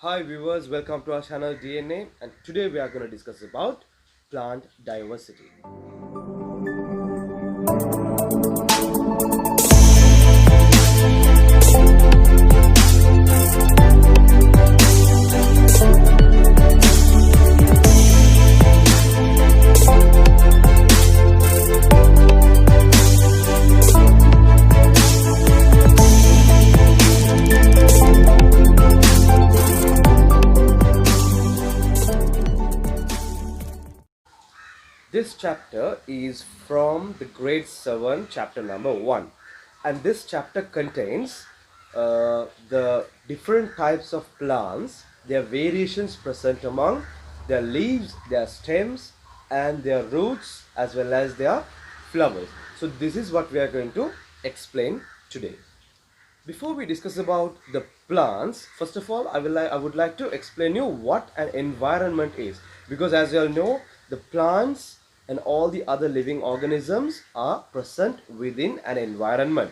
Hi viewers, welcome to our channel DNA, and today we are going to discuss about plant diversity. This chapter is from the grade 7 chapter number 1, and this chapter contains the different types of plants, their variations present among their leaves, their stems and their roots, as well as their flowers. So this is what we are going to explain today. Before we discuss about the plants, first of all, I would like to explain you what an environment is, because as you all know, the plants and all the other living organisms are present within an environment.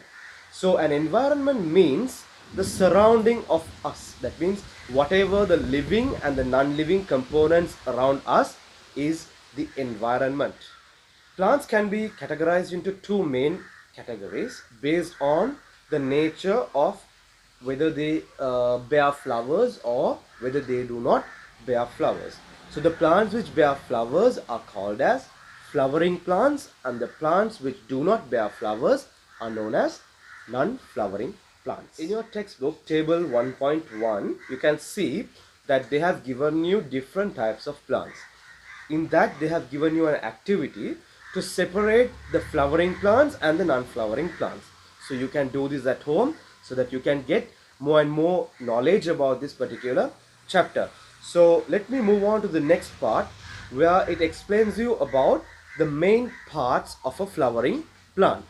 So an environment means the surrounding of us. That means whatever the living and the non-living components around us is the environment. Plants can be categorized into two main categories based on the nature of whether they bear flowers or whether they do not bear flowers. So the plants which bear flowers are called as flowering plants, and the plants which do not bear flowers are known as non-flowering plants. In your textbook table 1.1, you can see that they have given you different types of plants. In that they have given you an activity to separate the flowering plants and the non-flowering plants. So you can do this at home so that you can get more and more knowledge about this particular chapter. So let me move on to the next part, where it explains you about the main parts of a flowering plant.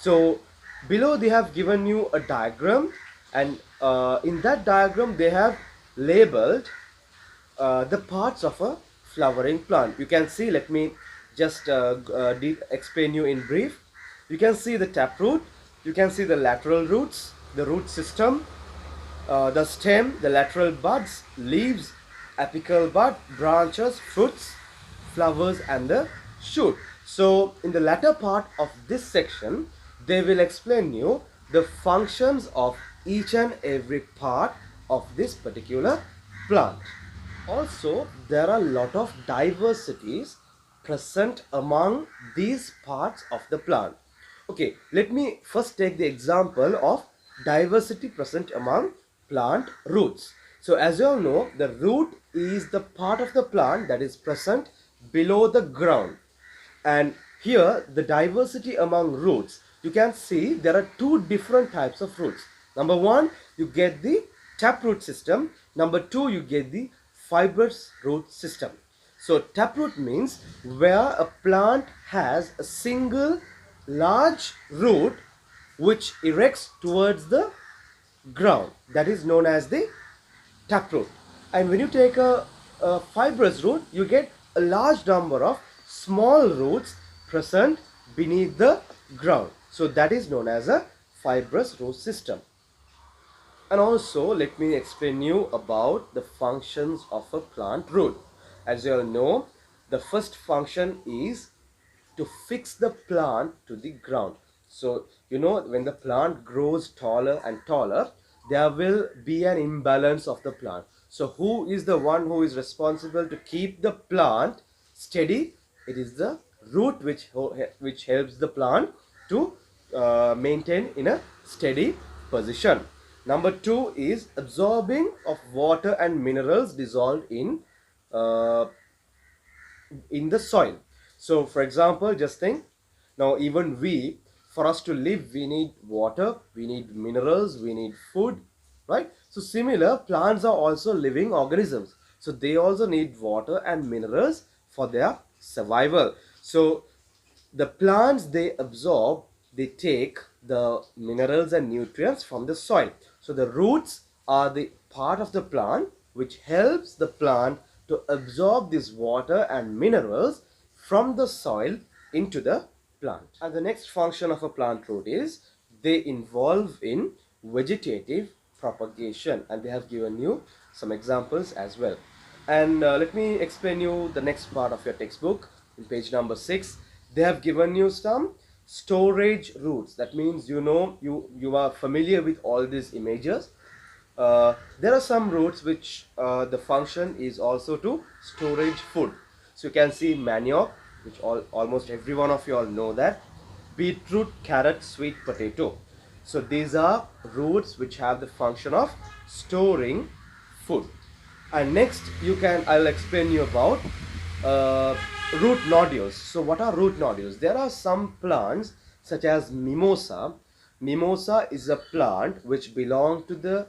So below they have given you a diagram, and in that diagram they have labeled the parts of a flowering plant. You can see, let me just explain you in brief. You can see the taproot, you can see the lateral roots, the root system, the stem, the lateral buds, leaves, apical bud, branches, fruits, flowers and the shoot. So in the latter part of this section, they will explain you the functions of each and every part of this particular plant. Also, there are a lot of diversities present among these parts of the plant. Okay, let me first take the example of diversity present among plant roots. So as you all know, the root is the part of the plant that is present below the ground. And here the diversity among roots, you can see there are two different types of roots. Number one, you get the taproot system. Number two, you get the fibrous root system. So taproot means where a plant has a single large root which erects towards the ground. That is known as the taproot. And when you take a fibrous root, you get a large number of small roots present beneath the ground. So that is known as a fibrous root system. And also let me explain you about the functions of a plant root. As you all know, the first function is to fix the plant to the ground. So you know, when the plant grows taller and taller, there will be an imbalance of the plant. So who is the one who is responsible to keep the plant steady? It is the root which helps the plant to maintain in a steady position. Number two is absorbing of water and minerals dissolved in the soil. So for example, just think, now even we, for us to live, we need water, we need minerals, we need food, right? So similar, plants are also living organisms, so they also need water and minerals for their survival. So the plants, they absorb, they take the minerals and nutrients from the soil. So the roots are the part of the plant which helps the plant to absorb this water and minerals from the soil into the plant. And the next function of a plant root is they involve in vegetative propagation, and they have given you some examples as well. And let me explain you the next part of your textbook in page number 6. They have given you some storage routes. That means you are familiar with all these images. There are some routes which the function is also to storage food. So you can see manioc, which almost every one of you all know that. Beetroot, carrot, sweet potato. So these are roots which have the function of storing food. And next I'll explain you about root nodules. So what are root nodules? There are some plants such as mimosa. Mimosa is a plant which belongs to the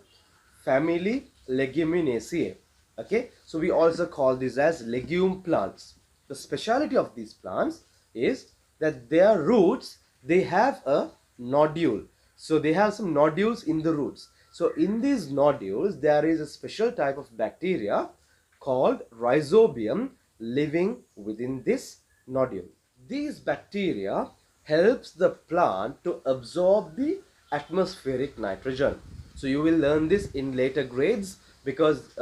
family Leguminosae. Okay, so we also call these as legume plants. The speciality of these plants is that their roots, they have a nodule. So they have some nodules in the roots. So in these nodules there is a special type of bacteria called Rhizobium living within this nodule. These bacteria helps the plant to absorb the atmospheric nitrogen. So you will learn this in later grades, because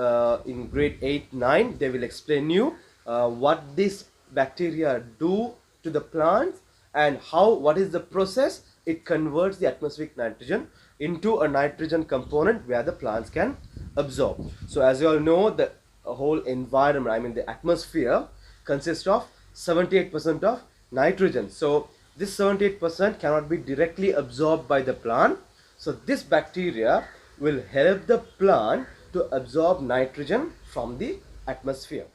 in grade 8, 9 they will explain you what this bacteria do to the plants and what is the process it converts the atmospheric nitrogen into a nitrogen component where the plants can absorb. So as you all know, the whole environment, I mean the atmosphere, consists of 78% of nitrogen. So this 78% cannot be directly absorbed by the plant. So this bacteria will help the plant to absorb nitrogen from the atmosphere.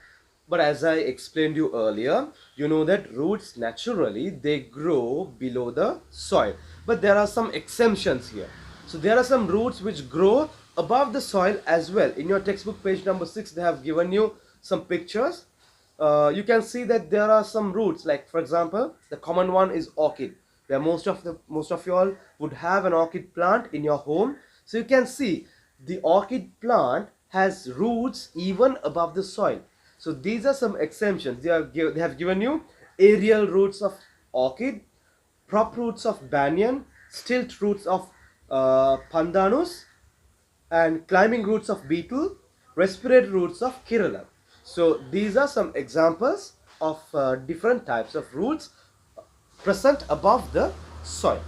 But as I explained you earlier, you know that roots naturally they grow below the soil. But there are some exemptions here. So there are some roots which grow above the soil as well. In your textbook page number 6, they have given you some pictures. You can see that there are some roots, like for example, the common one is orchid, where most of you all would have an orchid plant in your home. So you can see the orchid plant has roots even above the soil. So these are some exemptions. They have given you aerial roots of orchid, prop roots of banyan, stilt roots of pandanus, and climbing roots of beetle, respiratory roots of Kerala. So these are some examples of different types of roots present above the soil.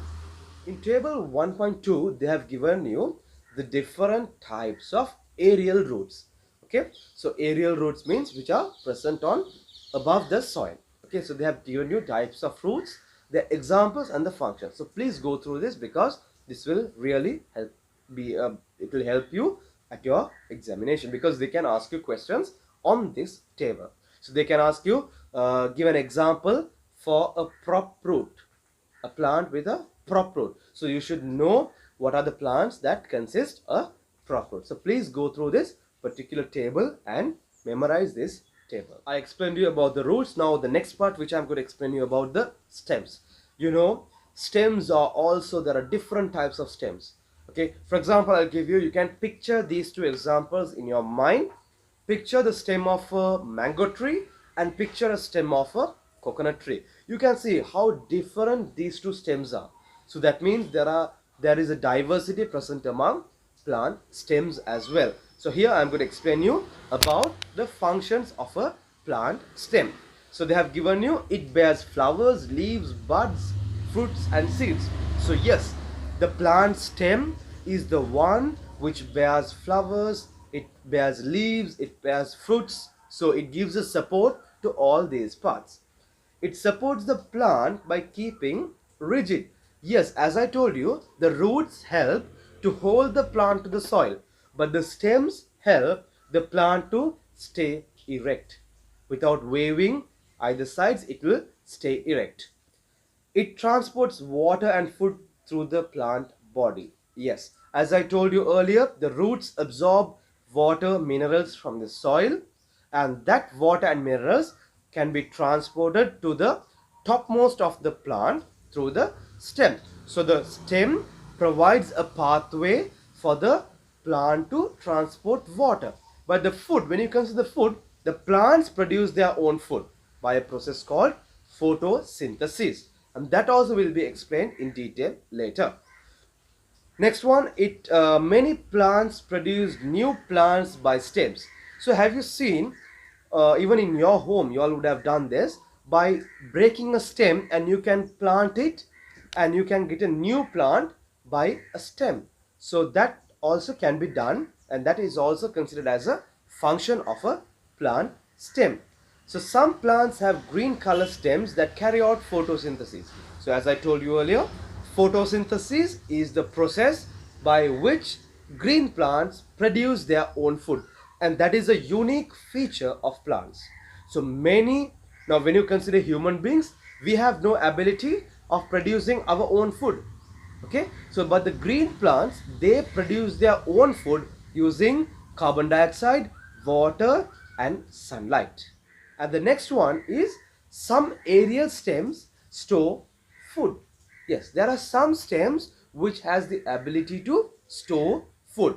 In table 1.2, they have given you the different types of aerial roots. Okay, so aerial roots means which are present on above the soil. Okay, so they have given you types of roots, their examples and the functions. So please go through this, because this will really help it will help you at your examination, because they can ask you questions on this table. So they can ask you give an example for a prop root, a plant with a prop root. So you should know what are the plants that consist a prop root. So please go through this particular table and memorize this table. I explained to you about the roots. Now the next part which I'm going to explain you about the stems. You know, stems are also, there are different types of stems. Okay, for example, I'll give you, you can picture these two examples in your mind. Picture the stem of a mango tree and picture a stem of a coconut tree. You can see how different these two stems are. So that means there is a diversity present among plant stems as well. So here I am going to explain you about the functions of a plant stem. So they have given you, it bears flowers, leaves, buds, fruits and seeds. So yes, the plant stem is the one which bears flowers, it bears leaves, it bears fruits. So it gives a support to all these parts. It supports the plant by keeping rigid. Yes, as I told you, the roots help to hold the plant to the soil, but the stems help the plant to stay erect. Without waving either sides, it will stay erect. It transports water and food through the plant body. Yes, as I told you earlier, the roots absorb water, minerals from the soil, and that water and minerals can be transported to the topmost of the plant through the stem. So the stem provides a pathway for the plant to transport water. But the food, when it comes to the food, the plants produce their own food by a process called photosynthesis, and that also will be explained in detail later. Next one, many plants produce new plants by stems. So have you seen, even in your home, you all would have done this by breaking a stem, and you can plant it, and you can get a new plant by a stem. So that also can be done, and that is also considered as a function of a plant stem. So some plants have green color stems that carry out photosynthesis. So as I told you earlier, photosynthesis is the process by which green plants produce their own food, and that is a unique feature of plants. So now when you consider human beings, we have no ability of producing our own food. Okay, so but the green plants, they produce their own food using carbon dioxide, water and sunlight. And the next one is some aerial stems store food. Yes, there are some stems which has the ability to store food.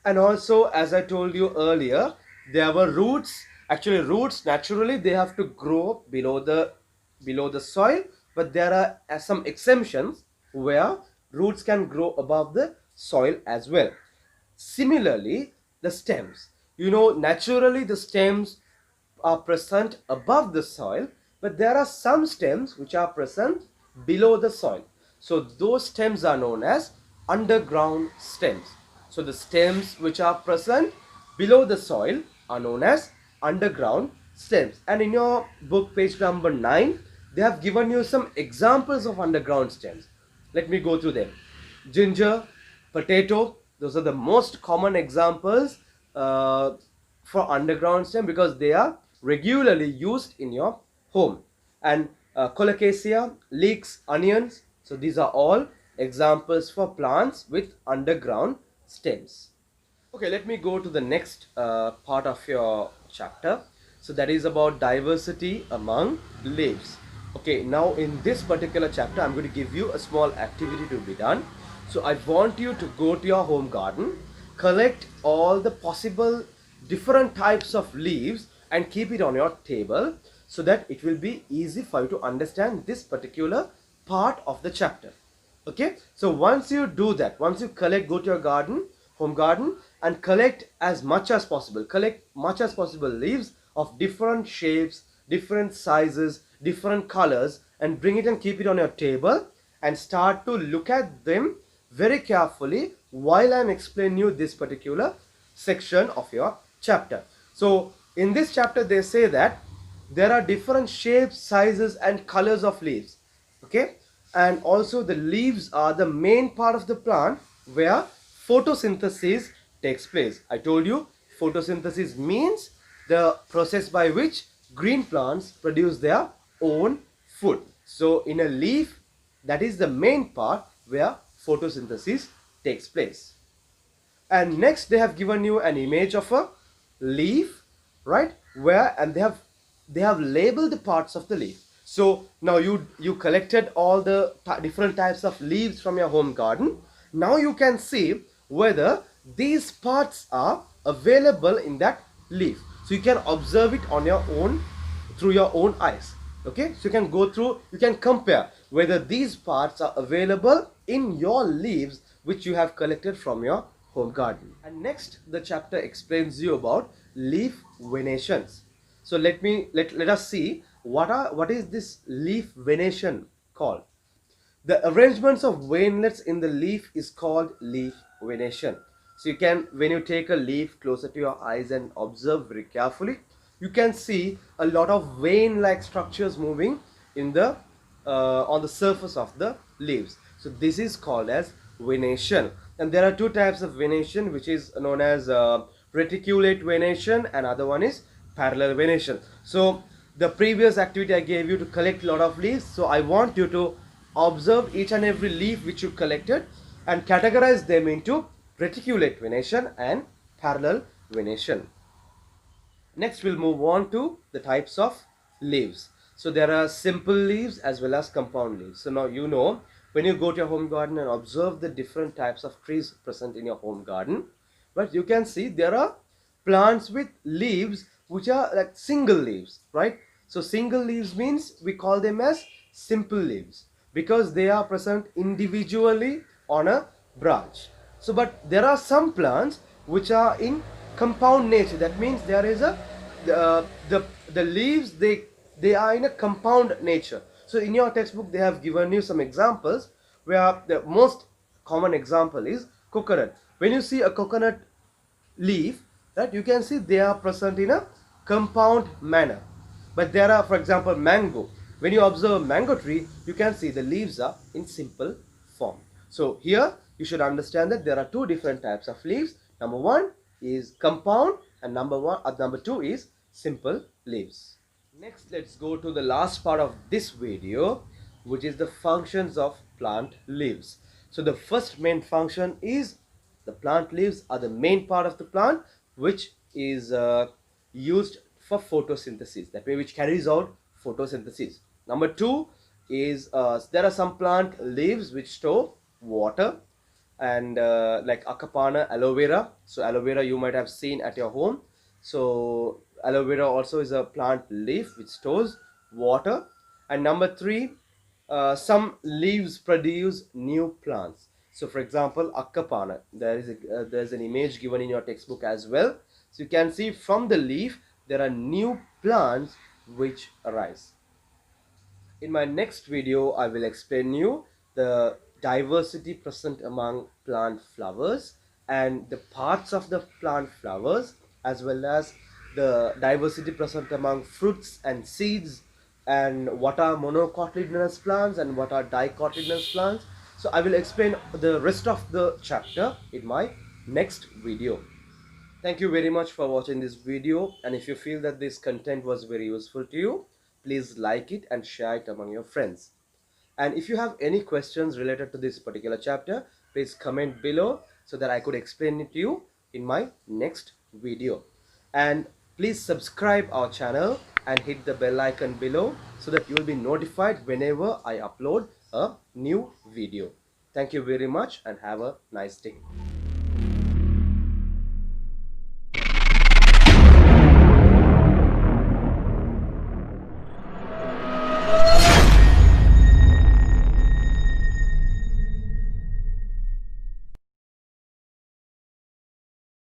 And also, as I told you earlier, there were roots. Actually, roots naturally they have to grow below the soil, but there are some exemptions where roots can grow above the soil as well. Similarly, the stems, naturally the stems are present above the soil, but there are some stems which are present below the soil. So those stems are known as underground stems. So the stems which are present below the soil are known as underground stems. And in your book, page number 9, they have given you some examples of underground stems. Let me go through them. Ginger, potato, those are the most common examples for underground stem, because they are regularly used in your home. And colocasia, leeks, onions, so these are all examples for plants with underground stems. Okay, let me go to the next part of your chapter. So that is about diversity among leaves. Okay, now in this particular chapter, I'm going to give you a small activity to be done. So I want you to go to your home garden, collect all the possible different types of leaves and keep it on your table, so that it will be easy for you to understand this particular part of the chapter. Okay, so once you do that, once you collect, go to your home garden, and collect as much as possible, leaves of different shapes, different sizes, different colors, and bring it and keep it on your table, and start to look at them very carefully while I'm explaining you this particular section of your chapter. So in this chapter, they say that there are different shapes, sizes and colors of leaves. Okay, and also the leaves are the main part of the plant where photosynthesis takes place. I told you photosynthesis means the process by which green plants produce their own food. So in a leaf, that is the main part where photosynthesis takes place. And next, they have given you an image of a leaf, right, where, and they have labeled the parts of the leaf. So now you collected all the different types of leaves from your home garden. Now you can see whether these parts are available in that leaf. So you can observe it on your own, through your own eyes. Okay, so you can go through, you can compare whether these parts are available in your leaves which you have collected from your home garden. And next, the chapter explains you about leaf venations. So let us see what is this leaf venation called. The arrangements of veinlets in the leaf is called leaf venation. So you can, when you take a leaf closer to your eyes and observe very carefully, you can see a lot of vein-like structures moving in the on the surface of the leaves. So this is called as venation. And there are two types of venation, which is known as reticulate venation, and other one is parallel venation. So the previous activity I gave you to collect a lot of leaves. So I want you to observe each and every leaf which you collected and categorize them into reticulate venation and parallel venation. Next, we'll move on to the types of leaves. So there are simple leaves as well as compound leaves. So now you know, when you go to your home garden and observe the different types of trees present in your home garden, but you can see there are plants with leaves which are like single leaves, right? So single leaves means we call them as simple leaves, because they are present individually on a branch. So but there are some plants which are in compound nature. That means there is a the leaves, they are in a compound nature. So in your textbook they have given you some examples, where the most common example is coconut. When you see a coconut leaf, that you can see they are present in a compound manner. But there are, for example, mango. When you observe a mango tree, you can see the leaves are in simple form. So here you should understand that there are two different types of leaves. Number one is compound, and number two is simple leaves. Next, let's go to the last part of this video, which is the functions of plant leaves. So the first main function is the plant leaves are the main part of the plant, which is used for photosynthesis, that way which carries out photosynthesis. Number two is there are some plant leaves which store water, and like acapana, aloe vera. So aloe vera you might have seen at your home. So aloe vera also is a plant leaf which stores water. And number three, some leaves produce new plants. So for example, acapana, there's an image given in your textbook as well. So you can see from the leaf there are new plants which arise. In my next video, I will explain you the diversity present among plant flowers and the parts of the plant flowers, as well as the diversity present among fruits and seeds, and what are monocotyledonous plants and what are dicotyledonous plants. So I will explain the rest of the chapter in my next video. Thank you very much for watching this video, and if you feel that this content was very useful to you, please like it and share it among your friends. And if you have any questions related to this particular chapter, please comment below so that I could explain it to you in my next video. And please subscribe our channel and hit the bell icon below so that you will be notified whenever I upload a new video. Thank you very much and have a nice day.